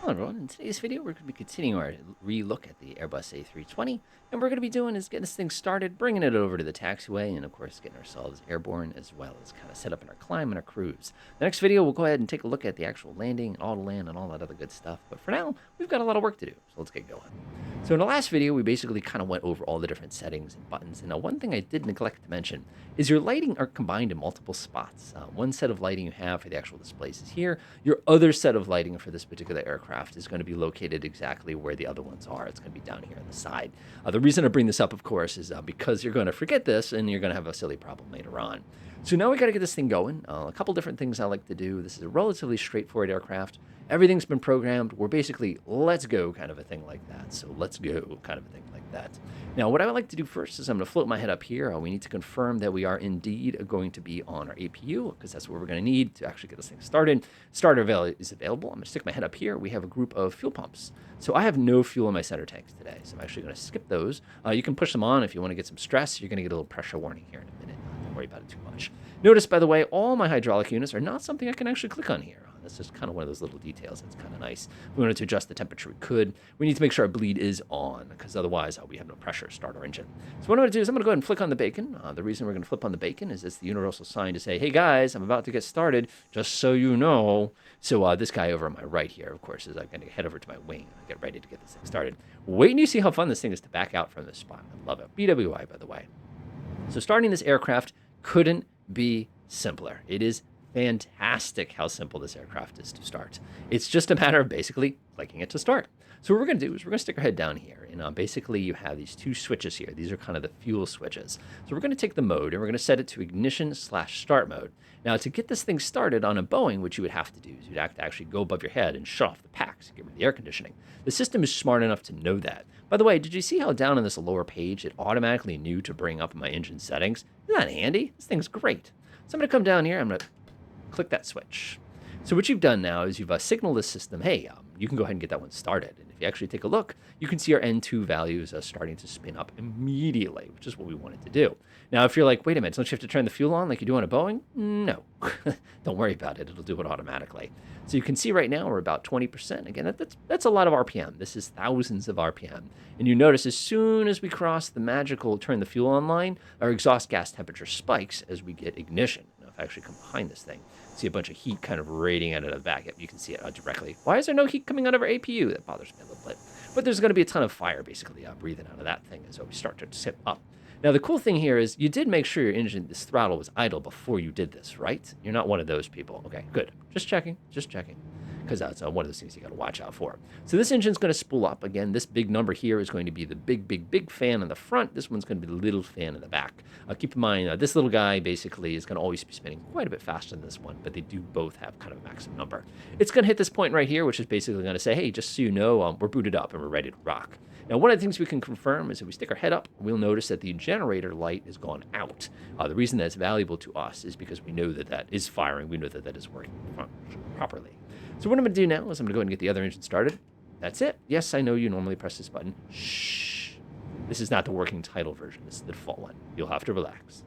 Hello everyone, in today's video we're going to be continuing our re-look at the Airbus A320, and what we're going to be doing is getting this thing started, bringing it over to the taxiway, and of course getting ourselves airborne as well as kind of set up in our climb and our cruise. The next video we'll go ahead and take a look at the actual landing and auto land and all that other good stuff, but for now we've got a lot of work to do, so let's get going. So in the last video we basically kind of went over all the different settings and buttons, and now one thing I did neglect to mention is your lighting are combined in multiple spots. One set of lighting you have for the actual displays is here, your other set of lighting for this particular aircraft is going to be located exactly where the other ones are. It's going to be down here on the side. The reason I bring this up, of course, is because you're going to forget this and you're going to have a silly problem later on. So now we got to get this thing going. A couple different things I like to do. This is a relatively straightforward aircraft. Everything's been programmed. We're basically let's go kind of a thing like that. So let's go kind of a thing like that. Now, what I would like to do first is I'm going to float my head up here. We need to confirm that we are indeed going to be on our APU because that's what we're going to need to actually get this thing started. Starter is available. I'm going to stick my head up here. We have a group of fuel pumps. So I have no fuel in my center tanks today. So I'm actually going to skip those. You can push them on if you want to get some stress. You're going to get a little pressure warning here in a minute. Don't worry about it too much. Notice, by the way, all my hydraulic units are not something I can actually click on here. That's just kind of one of those little details that's kind of nice. If we wanted to adjust the temperature, we could. We need to make sure our bleed is on, because otherwise we have no pressure to start our engine. So what I'm going to do is I'm going to go ahead and flick on the bacon. The reason we're going to flip on the bacon is it's the universal sign to say, hey guys, I'm about to get started, just so you know. So this guy over on my right here, of course, is I'm going to head over to my wing and get ready to get this thing started. Wait and you see how fun this thing is to back out from this spot. I love it. BWI, by the way. So starting this aircraft couldn't be simpler. It is fantastic how simple this aircraft is to start. It's just a matter of basically clicking it to start. So what we're going to do is we're going to stick our head down here, and basically you have these two switches here. These are kind of the fuel switches. So we're going to take the mode, and we're going to set it to ignition/start mode. Now, to get this thing started on a Boeing, what you would have to do is you'd have to actually go above your head and shut off the packs, get rid of the air conditioning. The system is smart enough to know that. By the way, did you see how down on this lower page it automatically knew to bring up my engine settings? Isn't that handy? This thing's great. So I'm going to come down here. I'm going to click that switch. So what you've done now is you've signaled the system, hey, you can go ahead and get that one started. And if you actually take a look, you can see our N2 values starting to spin up immediately, which is what we wanted to do. Now, if you're like, wait a minute, don't you have to turn the fuel on like you do on a Boeing? No, don't worry about it. It'll do it automatically. So you can see right now we're about 20%. Again, that's a lot of RPM. This is thousands of RPM. And you notice as soon as we cross the magical turn the fuel online, our exhaust gas temperature spikes as we get ignition. Now, if I actually come behind this thing, see a bunch of heat kind of radiating out of the back. Yep, you can see it directly. Why is there no heat coming out of our APU? That bothers me a little bit. But there's going to be a ton of fire basically breathing out of that thing as we start to tip up. Now, the cool thing here is you did make sure your engine, this throttle was idle before you did this, right? You're not one of those people. Okay, good. Just checking, because that's one of those things you got to watch out for. So this engine's going to spool up. Again, this big number here is going to be the big fan in the front. This one's going to be the little fan in the back. Keep in mind, this little guy basically is going to always be spinning quite a bit faster than this one, but they do both have kind of a maximum number. It's going to hit this point right here, which is basically going to say, hey, just so you know, we're booted up and we're ready to rock. Now, one of the things we can confirm is if we stick our head up, we'll notice that the generator light is gone out. The reason that's valuable to us is because we know that that is firing. We know that that is working properly. So what I'm going to do now is I'm going to go ahead and get the other engine started. That's it. Yes, I know you normally press this button. Shh. This is not the working title version. This is the default one. You'll have to relax.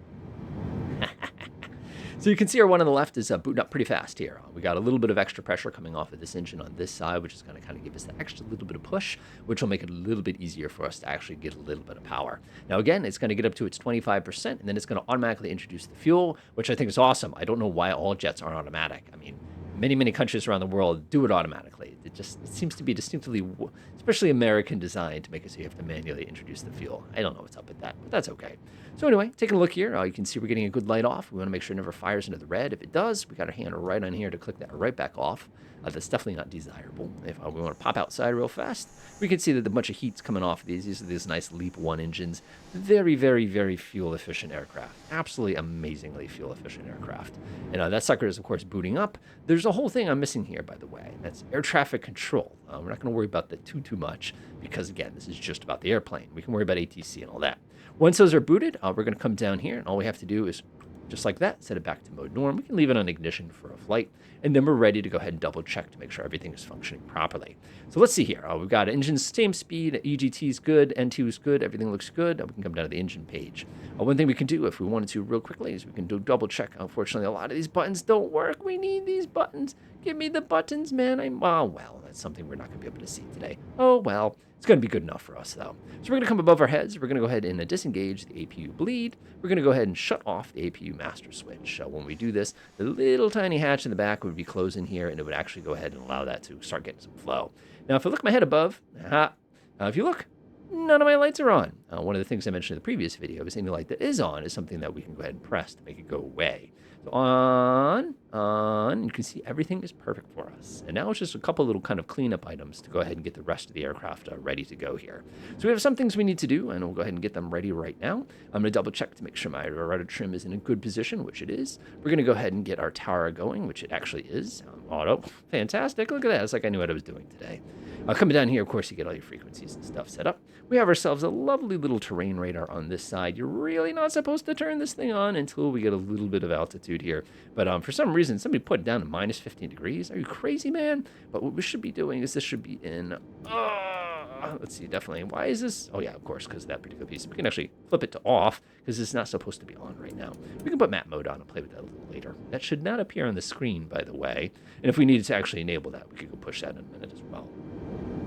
So you can see our one on the left is booting up pretty fast here. We got a little bit of extra pressure coming off of this engine on this side, which is going to kind of give us that extra little bit of push, which will make it a little bit easier for us to actually get a little bit of power. Now, again, it's going to get up to its 25%, and then it's going to automatically introduce the fuel, which I think is awesome. I don't know why all jets aren't automatic. I mean, many countries around the world do it automatically. It seems to be distinctively, especially American design, to make it so you have to manually introduce the fuel. I don't know what's up with that, but that's okay. So anyway, taking a look here, you can see we're getting a good light off. We want to make sure it never fires into the red. If it does, we got our hand right on here to click that right back off. That's definitely not desirable. If we want to pop outside real fast, we can see that a bunch of heat's coming off of these. These are these nice LEAP 1 engines. Very fuel-efficient aircraft. Absolutely amazingly fuel-efficient aircraft. And that sucker is, of course, booting up. There's a whole thing I'm missing here, by the way. That's air traffic control. We're not going to worry about that too much because, again, this is just about the airplane. We can worry about ATC and all that. Once those are booted, we're going to come down here, and all we have to do is just like that, set it back to mode norm. We can leave it on ignition for a flight, and then we're ready to go ahead and double check to make sure everything is functioning properly. So let's see here. We've got engine's same speed, EGT is good, N2 is good, everything looks good. We can come down to the engine page. One thing we can do if we wanted to real quickly is we can do double check. Unfortunately, a lot of these buttons don't work. We need these buttons. Give me the buttons, man. Well, That's something we're not going to be able to see today. Oh, well, it's going to be good enough for us, though. So we're going to come above our heads. We're going to go ahead and disengage the APU bleed. We're going to go ahead and shut off the APU master switch. When we do this, the little tiny hatch in the back would be closing here, and it would actually go ahead and allow that to start getting some flow. Now, if I look my head above, if you look, none of my lights are on. One of the things I mentioned in the previous video is any light that is on is something that we can go ahead and press to make it go away. So on, you can see everything is perfect for us. And now it's just a couple little kind of cleanup items to go ahead and get the rest of the aircraft ready to go here. So we have some things we need to do, and we'll go ahead and get them ready right now. I'm going to double check to make sure my rudder trim is in a good position, which it is. We're going to go ahead and get our tower going, which it actually is. Auto, fantastic. Look at that. It's like I knew what I was doing today. Coming down here, of course, you get all your frequencies and stuff set up. We have ourselves a lovely little terrain radar on this side. You're really not supposed to turn this thing on until we get a little bit of altitude here. But for some reason, somebody put it down to minus 15 degrees. Are you crazy, man? But what we should be doing is this should be in... let's see, definitely. Why is this? Oh, yeah, of course, because of that particular piece. We can actually flip it to off because it's not supposed to be on right now. We can put map mode on and play with that a little later. That should not appear on the screen, by the way. And if we needed to actually enable that, we could go push that in a minute as well.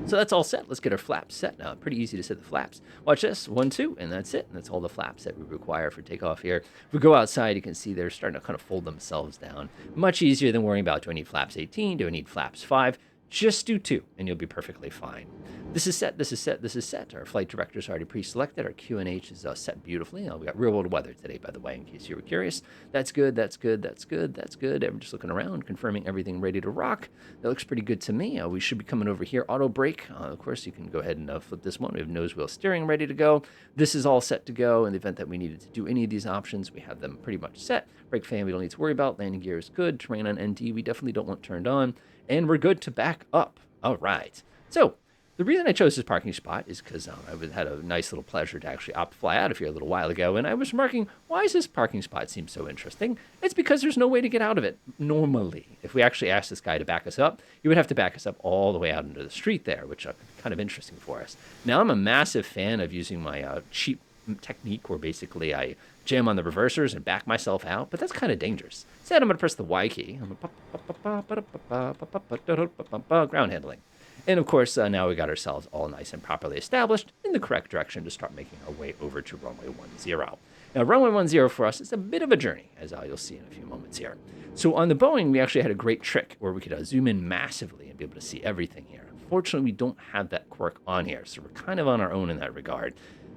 So that's all set. Let's get our flaps set. Now, pretty easy to set the flaps. Watch this. 1, 2, and that's it. And that's all the flaps that we require for takeoff here. If we go outside, you can see they're starting to kind of fold themselves down. Much easier than worrying about, do I need flaps 18? Do I need flaps 5? Just do 2, and you'll be perfectly fine. This is set, this is set, this is set. Our flight director's already pre-selected. Our QNH is set beautifully. We got real-world weather today, by the way, in case you were curious. That's good, that's good, that's good, that's good. I'm just looking around, confirming everything ready to rock. That looks pretty good to me. We should be coming over here. Auto brake. Of course, you can go ahead and flip this one. We have nose wheel steering ready to go. This is all set to go. In the event that we needed to do any of these options, we have them pretty much set. Brake fan, we don't need to worry about. Landing gear is good. Terrain on ND, we definitely don't want turned on. And we're good to back up. All right. So the reason I chose this parking spot is because I had a nice little pleasure to actually fly out of here a little while ago, and I was remarking, why does this parking spot seem so interesting? It's because there's no way to get out of it normally. If we actually asked this guy to back us up, he would have to back us up all the way out into the street there, which is kind of interesting for us. Now, I'm a massive fan of using my cheap technique where basically I jam on the reversers and back myself out, but that's kind of dangerous. Instead, I'm going to press the Y key. I'm going ground handling. And of course, now we got ourselves all nice and properly established in the correct direction to start making our way over to runway 10. Now, runway 10 for us is a bit of a journey, as you'll see in a few moments here. So on the Boeing, we actually had a great trick where we could zoom in massively and be able to see everything here. Unfortunately, we don't have that quirk on here, so we're kind of on our own in that regard.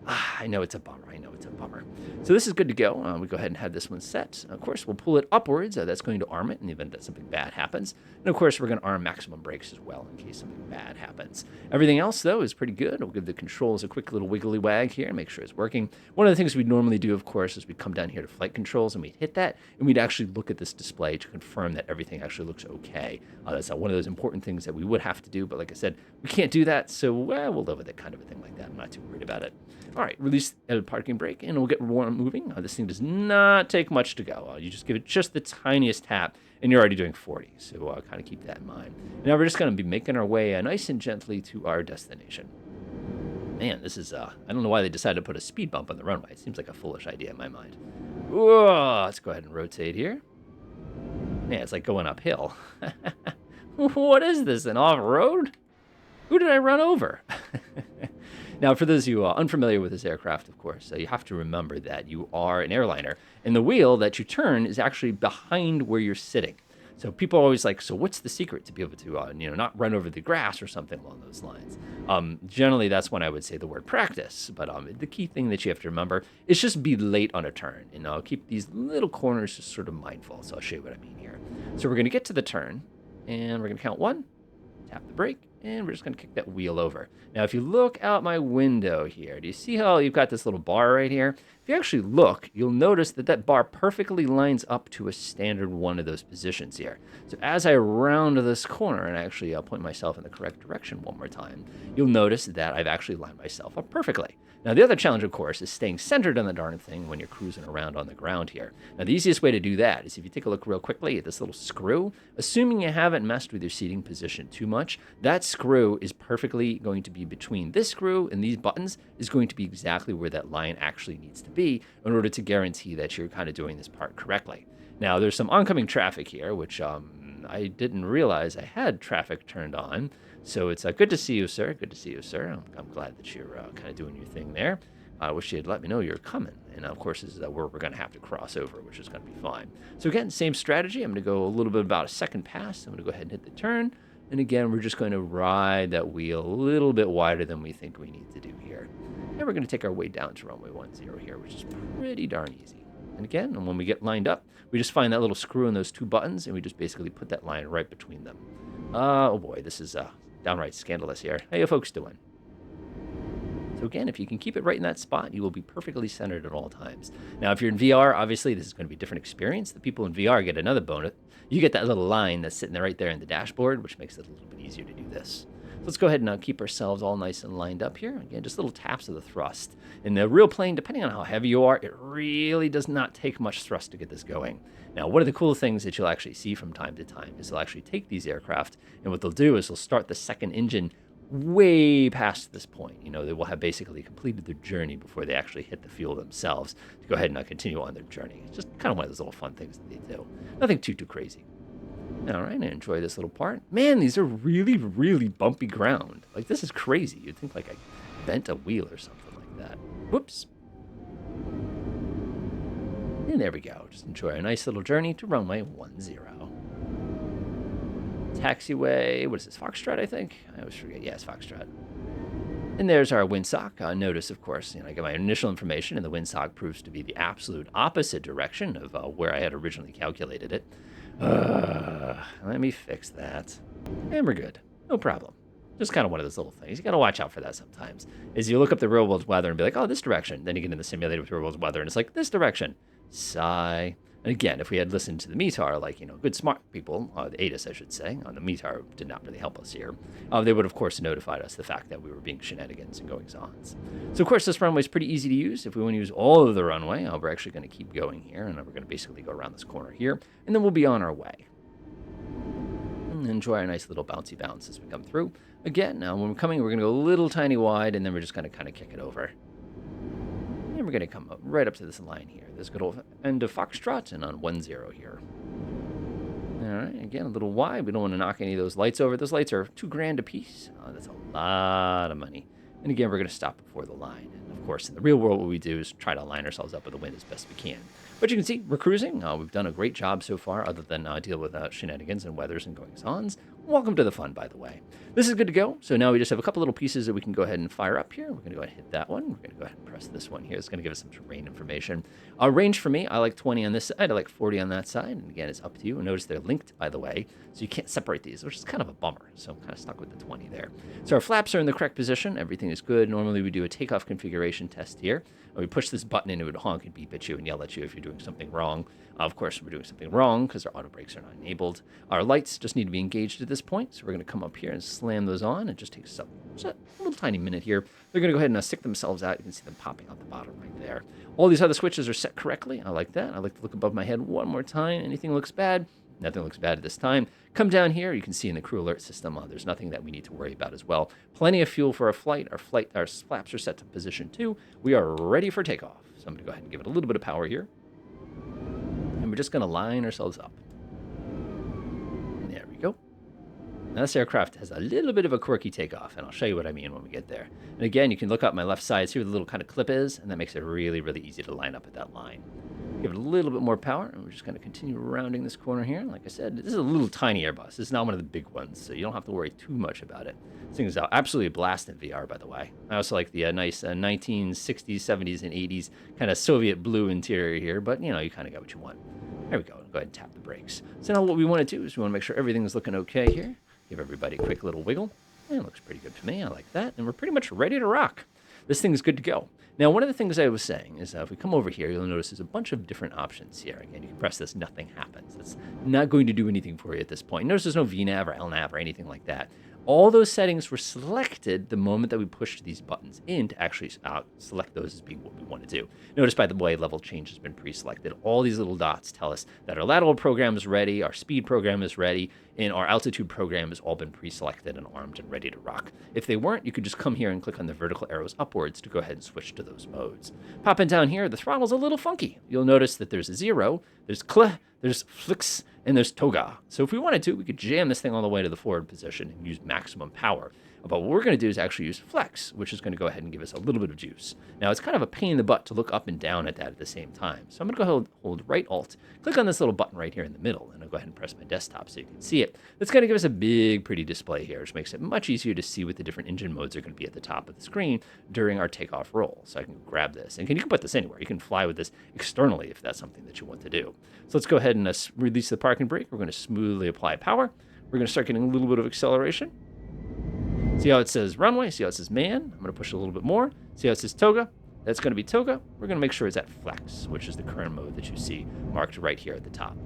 I know it's a bummer. I know it's a bummer. So this is good to go. We go ahead and have this one set. Of course, we'll pull it upwards. That's going to arm it in the event that something bad happens. And of course, we're going to arm maximum brakes as well in case something bad happens. Everything else, though, is pretty good. We'll give the controls a quick little wiggly wag here and make sure it's working. One of the things we'd normally do, of course, is we'd come down here to flight controls and we'd hit that, and we'd actually look at this display to confirm that everything actually looks okay. That's one of those important things that we would have to do, but like I said, we can't do that, so we'll live with it, kind of a thing like that. I'm not too worried about it. All right, release the parking brake, and we'll get one moving. This thing does not take much to go. You just give it just the tiniest tap, and you're already doing 40. So kind of keep that in mind. Now we're just going to be making our way nice and gently to our destination. Man, this is, I don't know why they decided to put a speed bump on the runway. It seems like a foolish idea in my mind. Whoa, let's go ahead and rotate here. Man, it's like going uphill. What is this, an off-road? Who did I run over? Now, for those of you unfamiliar with this aircraft, of course, you have to remember that you are an airliner, and the wheel that you turn is actually behind where you're sitting. So people are always like, so what's the secret to be able to, not run over the grass or something along those lines? Generally, that's when I would say the word practice. But the key thing that you have to remember is just be late on a turn. And keep these little corners just sort of mindful. So I'll show you what I mean here. So we're going to get to the turn, and we're going to count 1, tap the brake, and we're just going to kick that wheel over. Now, if you look out my window here, do you see how you've got this little bar right here? If you actually look, you'll notice that that bar perfectly lines up to a standard one of those positions here. So as I round this corner and actually point myself in the correct direction one more time, you'll notice that I've actually lined myself up perfectly. Now, the other challenge, of course, is staying centered on the darn thing when you're cruising around on the ground here. Now, the easiest way to do that is if you take a look real quickly at this little screw, assuming you haven't messed with your seating position too much, that screw is perfectly going to be between this screw and these buttons is going to be exactly where that line actually needs to be in order to guarantee that you're kind of doing this part correctly. Now, there's some oncoming traffic here, which I didn't realize I had traffic turned on. So it's good to see you, sir. Good to see you, sir. I'm glad that you're kind of doing your thing there. I wish you had let me know you're coming. And of course, this is where we're going to have to cross over, which is going to be fine. So again, same strategy. I'm going to go a little bit about a second pass. I'm going to go ahead and hit the turn. And again, we're just going to ride that wheel a little bit wider than we think we need to do here. And we're going to take our way down to runway 10 here, which is pretty darn easy. And again, when we get lined up, we just find that little screw in those two buttons, and we just basically put that line right between them. Oh boy, this is downright scandalous here. How you folks doing? So again, if you can keep it right in that spot, you will be perfectly centered at all times. Now, if you're in VR, obviously this is going to be a different experience. The people in VR get another bonus. You get that little line that's sitting there right there in the dashboard, which makes it a little bit easier to do this. So let's go ahead and keep ourselves all nice and lined up here. Again, just little taps of the thrust. In the real plane, depending on how heavy you are, it really does not take much thrust to get this going. Now, one of the cool things that you'll actually see from time to time is they'll actually take these aircraft, and what they'll do is they'll start the second engine way past this point. They will have basically completed their journey before they actually hit the fuel themselves to go ahead and continue on their journey. It's just kind of one of those little fun things that they do. Nothing too crazy. All right, I enjoy this little part. Man, these are really, really bumpy ground. Like, this is crazy. You'd think like I bent a wheel or something like that. Whoops. And there we go. Just enjoy a nice little journey to runway 10. Taxiway, what is this, Foxtrot, I think? I always forget. Yeah, it's Foxtrot. And there's our windsock. Notice, of course, I get my initial information, and the windsock proves to be the absolute opposite direction of where I had originally calculated it. Let me fix that. And we're good. No problem. Just kind of one of those little things. You got to watch out for that sometimes. Is you look up the real world weather and be like, oh, this direction. Then you get in the simulator with real world weather, and it's like, this direction. Sigh. And again, if we had listened to the METAR, like, good smart people, the ATIS, I should say, the METAR did not really help us here. They would, of course, notified us the fact that we were being shenanigans and goings-ons. So, of course, this runway is pretty easy to use. If we want to use all of the runway, we're actually going to keep going here, and we're going to basically go around this corner here, and then we'll be on our way. And enjoy our nice little bouncy bounce as we come through. Again, now when we're coming, we're going to go a little tiny wide, and then we're just going to kind of kick it over. And we're going to come up right up to this line here. This good old end of Foxtrot and on 10 here. All right, again, a little wide. We don't want to knock any of those lights over. Those lights are $2,000 a piece. That's a lot of money. And again, we're going to stop before the line. And of course, in the real world, what we do is try to line ourselves up with the wind as best we can. But you can see, we're cruising. We've done a great job so far, other than deal with shenanigans and weathers and goings-ons. Welcome to the fun, by the way. This is good to go. So now we just have a couple little pieces that we can go ahead and fire up here. We're going to go ahead and hit that one. We're going to go ahead and press this one here. It's going to give us some terrain information. Range for me, I like 20 on this side. I like 40 on that side. And again, it's up to you. And notice they're linked, by the way, so you can't separate these, which is kind of a bummer. So I'm kind of stuck with the 20 there. So our flaps are in the correct position. Everything is good. Normally we do a takeoff configuration test here. We push this button and it would honk and beep at you and yell at you if you're doing something wrong. Of course, we're doing something wrong because our auto brakes are not enabled. Our lights just need to be engaged at this point. So we're going to come up here and slam those on. It just takes a little tiny minute here. They're going to go ahead and stick themselves out. You can see them popping out the bottom right there. All these other switches are set correctly. I like that. I like to look above my head one more time. Anything looks bad? Nothing looks bad at this time. Come down here. You can see in the crew alert system, there's nothing that we need to worry about as well. Plenty of fuel for our flight. Our flaps are set to position 2. We are ready for takeoff. So I'm going to go ahead and give it a little bit of power here. And we're just going to line ourselves up. There we go. Now this aircraft has a little bit of a quirky takeoff, and I'll show you what I mean when we get there. And again, you can look up my left side, see where the little kind of clip is, and that makes it really, really easy to line up at that line. Give it a little bit more power, and we're just going to continue rounding this corner here. Like I said, this is a little tiny Airbus. This is not one of the big ones, so you don't have to worry too much about it. This thing is absolutely a blast in VR, by the way. I also like the nice 1960s, 70s, and 80s kind of Soviet blue interior here, but, you kind of got what you want. There we go. Go ahead and tap the brakes. So now what we want to do is we want to make sure everything is looking okay here. Give everybody a quick little wiggle. And it looks pretty good to me. I like that. And we're pretty much ready to rock. This thing is good to go. Now, one of the things I was saying is if we come over here, you'll notice there's a bunch of different options here. Again, you can press this, nothing happens. It's not going to do anything for you at this point. Notice there's no VNAV or LNAV or anything like that. All those settings were selected the moment that we pushed these buttons in to actually select those as being what we want to do. Notice, by the way, level change has been pre-selected. All these little dots tell us that our lateral program is ready, our speed program is ready, and our altitude program has all been pre-selected and armed and ready to rock. If they weren't, you could just come here and click on the vertical arrows upwards to go ahead and switch to those modes. Popping down here, the throttle's a little funky. You'll notice that there's a 0, there's cl, there's flicks, and there's toga. So if we wanted to, we could jam this thing all the way to the forward position and use maximum power. But what we're going to do is actually use flex, which is going to go ahead and give us a little bit of juice. Now, it's kind of a pain in the butt to look up and down at that at the same time. So I'm going to go ahead and hold right Alt, click on this little button right here in the middle, and I'll go ahead and press my desktop so you can see it. That's going to give us a big, pretty display here, which makes it much easier to see what the different engine modes are going to be at the top of the screen during our takeoff roll. So I can grab this, and you can put this anywhere. You can fly with this externally if that's something that you want to do. So let's go ahead and release the parking brake. We're going to smoothly apply power. We're going to start getting a little bit of acceleration. See how it says runway? See how it says man? I'm going to push a little bit more. See how it says toga? That's going to be toga. We're going to make sure it's at flex, which is the current mode that you see marked right here at the top.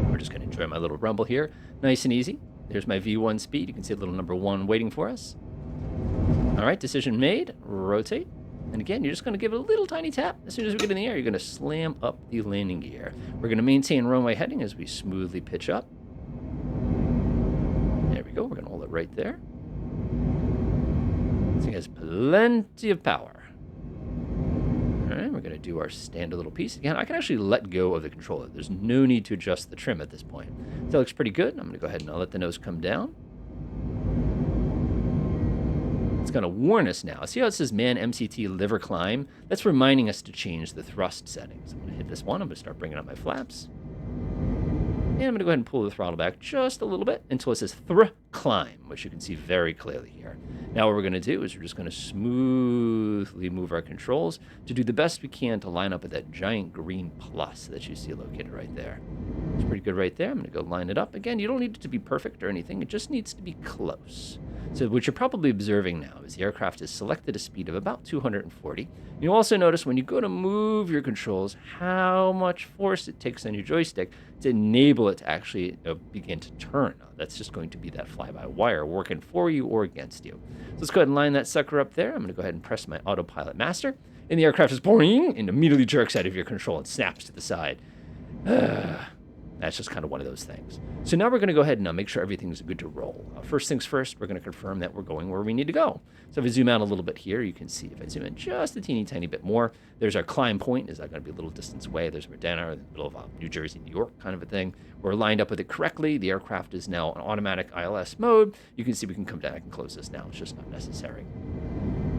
We're just going to enjoy my little rumble here. Nice and easy. There's my V1 speed. You can see a little number 1 waiting for us. All right, decision made. Rotate. And again, you're just going to give it a little tiny tap. As soon as we get in the air, you're going to slam up the landing gear. We're going to maintain runway heading as we smoothly pitch up. There we go. We're going to hold it right there. This thing has plenty of power. All right, we're going to do our standard little piece. Again, I can actually let go of the controller. There's no need to adjust the trim at this point. That looks pretty good. I'm going to go ahead and I'll let the nose come down. It's going to warn us now. See how it says man MCT liver climb? That's reminding us to change the thrust settings. I'm going to hit this one. I'm going to start bringing up my flaps. And I'm going to go ahead and pull the throttle back just a little bit until it says climb, which you can see very clearly here. Now what we're going to do is we're just going to smoothly move our controls to do the best we can to line up with that giant green plus that you see located right there. It's pretty good right there. I'm going to go line it up. Again, you don't need it to be perfect or anything. It just needs to be close. So what you're probably observing now is the aircraft has selected a speed of about 240. You'll also notice when you go to move your controls how much force it takes on your joystick to enable it to actually begin to turn. That's just going to be that fly-by-wire working for you or against you. So let's go ahead and line that sucker up there. I'm going to go ahead and press my autopilot master. And the aircraft is boing and immediately jerks out of your control and snaps to the side. That's just kind of one of those things. So now we're going to go ahead and make sure everything's good to roll. First things first, we're going to confirm that we're going where we need to go. So if I zoom out a little bit here, you can see if I zoom in just a teeny tiny bit more, there's our climb point. Is that going to be a little distance away? There's Modena in the middle of New Jersey, New York kind of a thing. We're lined up with it correctly. The aircraft is now in automatic ILS mode. You can see we can come back and close this now. It's just not necessary.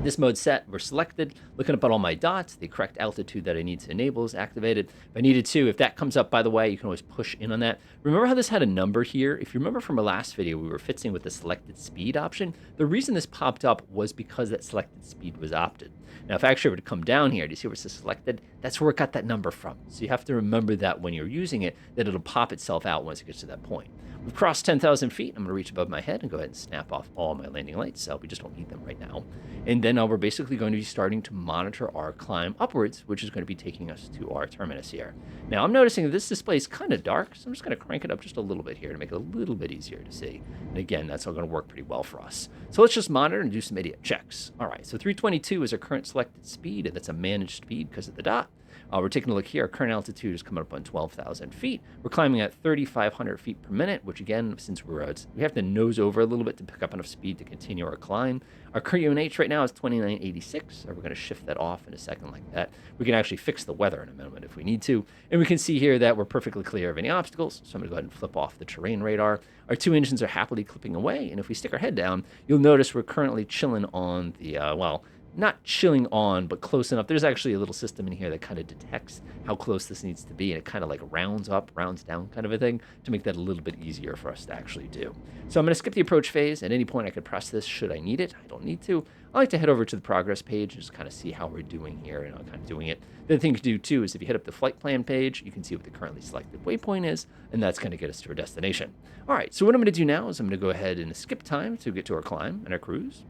This mode set, we're selected, looking up at all my dots, the correct altitude that I need to enable is activated. If I needed to, if that comes up, by the way, you can always push in on that. Remember how this had a number here? If you remember from our last video, we were fitzing with the selected speed option. The reason this popped up was because that selected speed was opted. Now, if I actually were to come down here, do you see where it says selected? That's where it got that number from. So you have to remember that when you're using it, that it'll pop itself out once it gets to that point. We've crossed 10,000 feet. I'm going to reach above my head and go ahead and snap off all my landing lights. So we just don't need them right now. And then we're basically going to be starting to monitor our climb upwards, which is going to be taking us to our terminus here. Now, I'm noticing that this display is kind of dark, so I'm just going to crank it up just a little bit here to make it a little bit easier to see. And again, that's all going to work pretty well for us. So let's just monitor and do some idiot checks. All right, so 322 is our current selected speed, and that's a managed speed because of the dot. We're taking a look here. Our current altitude is coming up on 12,000 feet. We're climbing at 3,500 feet per minute, which again, since we have to nose over a little bit to pick up enough speed to continue our climb. Our current UNH right now is 2986. So we're going to shift that off in a second like that. We can actually fix the weather in a moment if we need to. And we can see here that we're perfectly clear of any obstacles. So I'm going to go ahead and flip off the terrain radar. Our two engines are happily clipping away. And if we stick our head down, you'll notice we're currently chilling on the, not chilling on, but close enough. There's actually a little system in here that kind of detects how close this needs to be, and it kind of like rounds up, rounds down kind of a thing to make that a little bit easier for us to actually do. So I'm going to skip the approach phase. At any point I could press this should I need it. I don't need to. I like to head over to the progress page and just kind of see how we're doing here, and I'm kind of doing it. The other thing to do too is if you hit up the flight plan page, you can see what the currently selected waypoint is, and that's going to get us to our destination. All right, so what I'm going to do now is I'm going to go ahead and skip time to get to our climb and our cruise.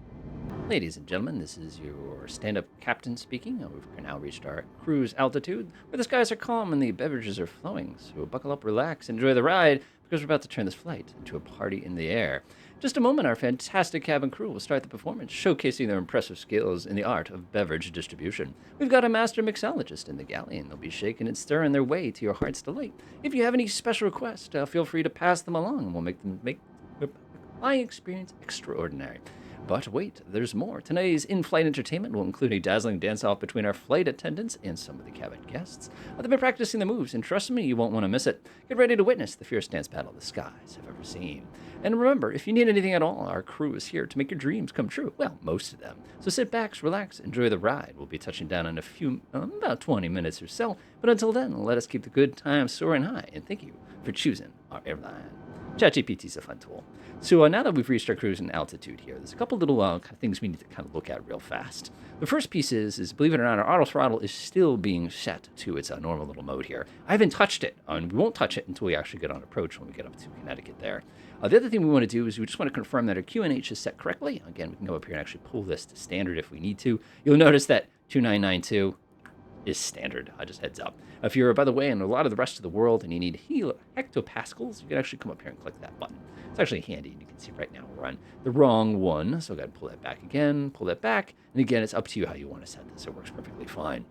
Ladies and gentlemen, this is your stand-up captain speaking. We've now reached our cruise altitude, where the skies are calm and the beverages are flowing. So buckle up, relax, enjoy the ride, because we're about to turn this flight into a party in the air. Just a moment, our fantastic cabin crew will start the performance, showcasing their impressive skills in the art of beverage distribution. We've got a master mixologist in the galley, and they'll be shaking and stirring their way to your heart's delight. If you have any special requests, feel free to pass them along, and we'll make the flying experience extraordinary. But wait, there's more. Today's in-flight entertainment will include a dazzling dance-off between our flight attendants and some of the cabin guests. They've been practicing the moves, and trust me, you won't want to miss it. Get ready to witness the fierce dance battle the skies have ever seen. And remember, if you need anything at all, our crew is here to make your dreams come true. Well, most of them. So sit back, relax, enjoy the ride. We'll be touching down in about 20 minutes or so. But until then, let us keep the good times soaring high. And thank you for choosing our airline. ChatGPT is a fun tool. So now that we've reached our cruising altitude here, there's a couple little kind of things we need to kind of look at real fast. The first piece is believe it or not, our auto throttle is still being set to its normal little mode here. I haven't touched it, and we won't touch it until we actually get on approach when we get up to Connecticut there. The other thing we want to do is we just want to confirm that our QNH is set correctly. Again, we can go up here and actually pull this to standard if we need to. You'll notice that 2992 is standard, just heads up. If you're, by the way, in a lot of the rest of the world and you need hectopascals, you can actually come up here and click that button. It's actually handy, and you can see right now we're on the wrong one, so I've got to pull that back again, pull that back, and again, it's up to you how you want to set this. It works perfectly fine.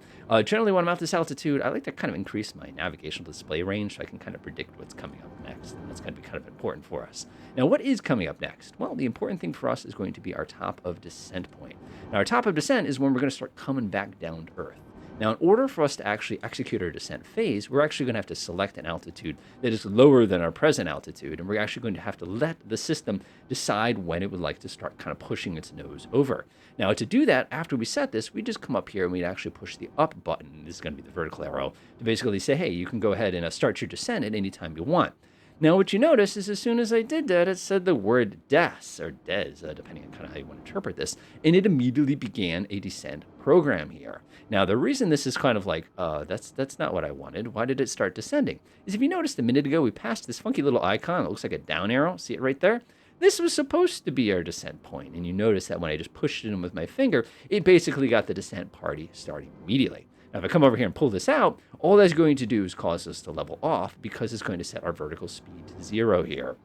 Generally, when I'm at this altitude, I like to kind of increase my navigational display range so I can kind of predict what's coming up next, and that's going to be kind of important for us. Now, what is coming up next? Well, the important thing for us is going to be our top of descent point. Now, our top of descent is when we're going to start coming back down to Earth. Now, in order for us to actually execute our descent phase, we're actually going to have to select an altitude that is lower than our present altitude, and we're actually going to have to let the system decide when it would like to start kind of pushing its nose over. Now, to do that, after we set this, we just come up here and we'd actually push the up button. This is going to be the vertical arrow to basically say, hey, you can go ahead and start your descent at any time you want. Now, what you notice is as soon as I did that, it said the word des, or des, depending on kind of how you want to interpret this, and it immediately began a descent program here. Now, the reason this is kind of like, that's not what I wanted. Why did it start descending? Is if you noticed a minute ago, we passed this funky little icon. It looks like a down arrow. See it right there? This was supposed to be our descent point, and you notice that when I just pushed it in with my finger, it basically got the descent party starting immediately. Now, if I come over here and pull this out, all that's going to do is cause us to level off because it's going to set our vertical speed to 0 here.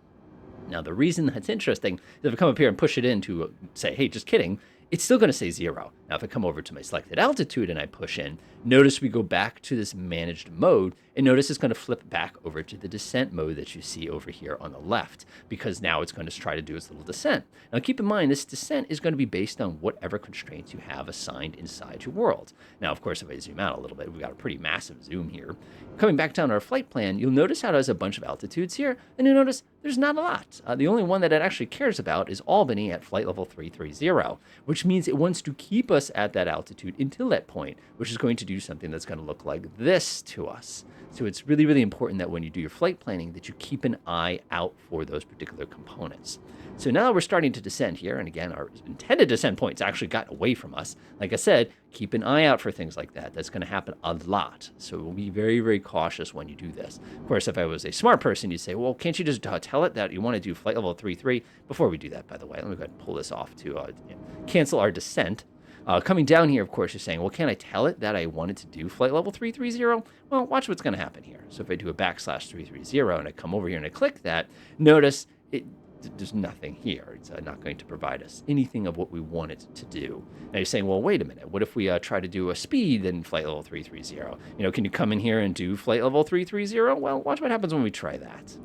Now, the reason that's interesting is if I come up here and push it in to say, hey, just kidding, it's still going to say 0. Now, if I come over to my selected altitude and I push in, notice we go back to this managed mode, and notice it's going to flip back over to the descent mode that you see over here on the left, because now it's going to try to do its little descent. Now, keep in mind, this descent is going to be based on whatever constraints you have assigned inside your world. Now, of course, if I zoom out a little bit, we've got a pretty massive zoom here. Coming back down to our flight plan, you'll notice how it has a bunch of altitudes here, and you'll notice there's not a lot. The only one that it actually cares about is Albany at flight level 330, which means it wants to keep us at that altitude until that point, which is going to do something that's going to look like this to us. So it's really, really important that when you do your flight planning that you keep an eye out for those particular components. So now we're starting to descend here, and again, our intended descent point's actually gotten away from us. Like I said, keep an eye out for things like that. That's going to happen a lot. So we'll be very, very cautious when you do this. Of course, if I was a smart person, you'd say, well, can't you just tell it that you want to do flight level 33? Before we do that, by the way, let me go ahead and pull this off to cancel our descent. Coming down here, of course, you're saying, well, can I tell it that I wanted to do flight level 330? Well, watch what's going to happen here. So if I do a /330 and I come over here and I click that, notice there's nothing here. It's not going to provide us anything of what we want it to do. Now you're saying, well, wait a minute. What if we try to do a speed in flight level 330? Can you come in here and do flight level 330? Well, watch what happens when we try that.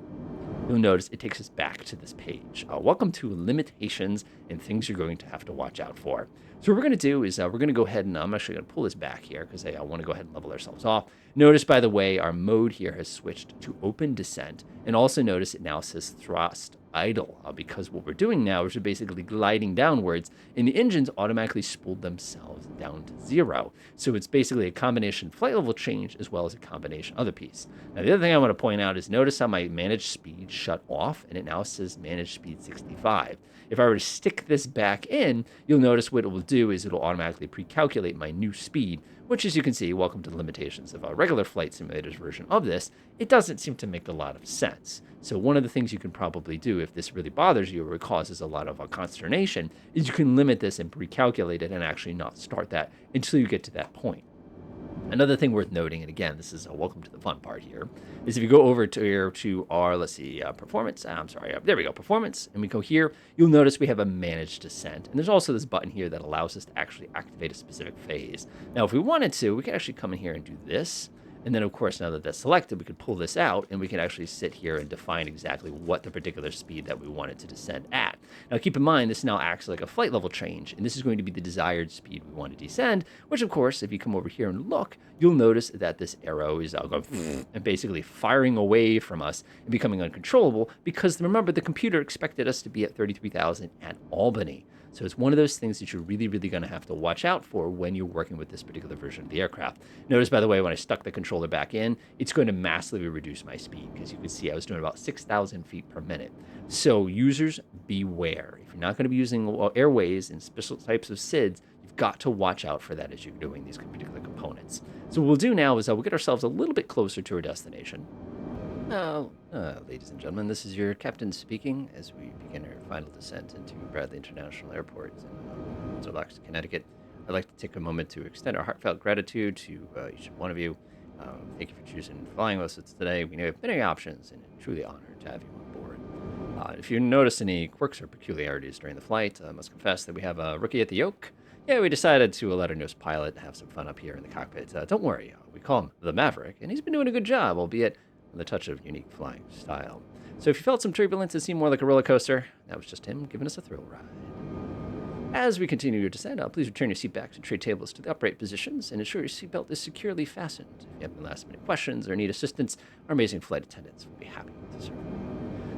You'll notice it takes us back to this page. Welcome to limitations and things you're going to have to watch out for. So what we're going to do is we're going to go ahead and I'm actually going to pull this back here because I want to go ahead and level ourselves off. Notice, by the way, our mode here has switched to open descent, and also notice it now says thrust idle because what we're doing now is we're basically gliding downwards, and the engines automatically spooled themselves down to 0. So it's basically a combination flight level change as well as a combination other piece. Now, the other thing I want to point out is notice how my managed speed shut off, and it now says managed speed 65. If I were to stick this back in, you'll notice what it will do is it'll automatically pre-calculate my new speed, which, as you can see, welcome to the limitations of a regular flight simulator's version of this. It doesn't seem to make a lot of sense. So one of the things you can probably do if this really bothers you or causes a lot of consternation is you can limit this and pre-calculate it and actually not start that until you get to that point. Another thing worth noting, and again, this is a welcome to the fun part here, is if you go over to here to our, let's see, performance, I'm sorry, there we go, performance, and we go here, you'll notice we have a managed descent. And there's also this button here that allows us to actually activate a specific phase. Now, if we wanted to, we could actually come in here and do this. And then, of course, now that that's selected, we could pull this out, and we can actually sit here and define exactly what the particular speed that we wanted to descend at. Now, keep in mind, this now acts like a flight level change, and this is going to be the desired speed we want to descend, which, of course, if you come over here and look, you'll notice that this arrow is going and basically firing away from us and becoming uncontrollable because, remember, the computer expected us to be at 33,000 at Albany. So it's one of those things that you're really, really going to have to watch out for when you're working with this particular version of the aircraft. Notice, by the way, when I stuck the controller back in, it's going to massively reduce my speed because you can see I was doing about 6,000 feet per minute. So users, beware. If you're not going to be using airways and special types of SIDs, you've got to watch out for that as you're doing these particular components. So what we'll do now is we'll get ourselves a little bit closer to our destination. Ladies and gentlemen, this is your captain speaking as we begin our final descent into Bradley International Airport in Windsor Locks, Connecticut. I'd like to take a moment to extend our heartfelt gratitude to each one of you. Thank you for choosing flying with us today. We know we have many options, and it's truly honored to have you on board. If you notice any quirks or peculiarities during the flight, I must confess that we have a rookie at the yoke. Yeah, we decided to let our newest pilot have some fun up here in the cockpit. Don't worry, we call him the Maverick, and he's been doing a good job, albeit with a touch of unique flying style. So if you felt some turbulence, it seemed more like a roller coaster, that was just him giving us a thrill ride. As we continue to descend, please return your seat backs and tray tables to the upright positions and ensure your seatbelt is securely fastened. If you have any last-minute questions or need assistance, our amazing flight attendants will be happy to serve.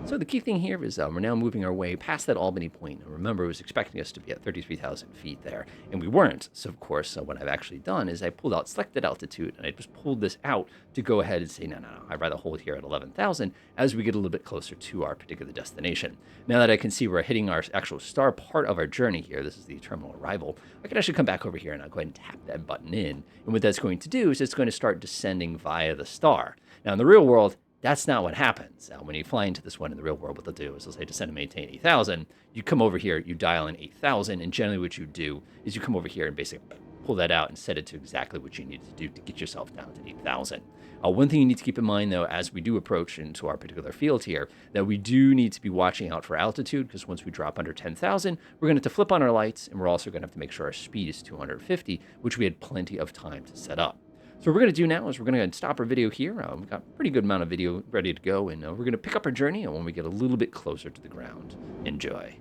So the key thing here is we're now moving our way past that Albany point. And remember, it was expecting us to be at 33,000 feet there, and we weren't. So, of course, what I've actually done is I pulled out selected altitude, and I just pulled this out to go ahead and say, no, I'd rather hold here at 11,000 as we get a little bit closer to our particular destination. Now that I can see we're hitting our actual star part of our journey here, this is the terminal arrival, I can actually come back over here, and I'll go ahead and tap that button in. And what that's going to do is it's going to start descending via the star. Now, in the real world, that's not what happens. When you fly into this one in the real world, what they'll do is they'll say descend and maintain 8,000. You come over here, you dial in 8,000, and generally what you do is you come over here and basically pull that out and set it to exactly what you need to do to get yourself down to 8,000. One thing you need to keep in mind, though, as we do approach into our particular field here, that we do need to be watching out for altitude, because once we drop under 10,000, we're going to have to flip on our lights, and we're also going to have to make sure our speed is 250, which we had plenty of time to set up. So what we're going to do now is we're going to stop our video here. We've got a pretty good amount of video ready to go, and we're going to pick up our journey when we get a little bit closer to the ground. Enjoy.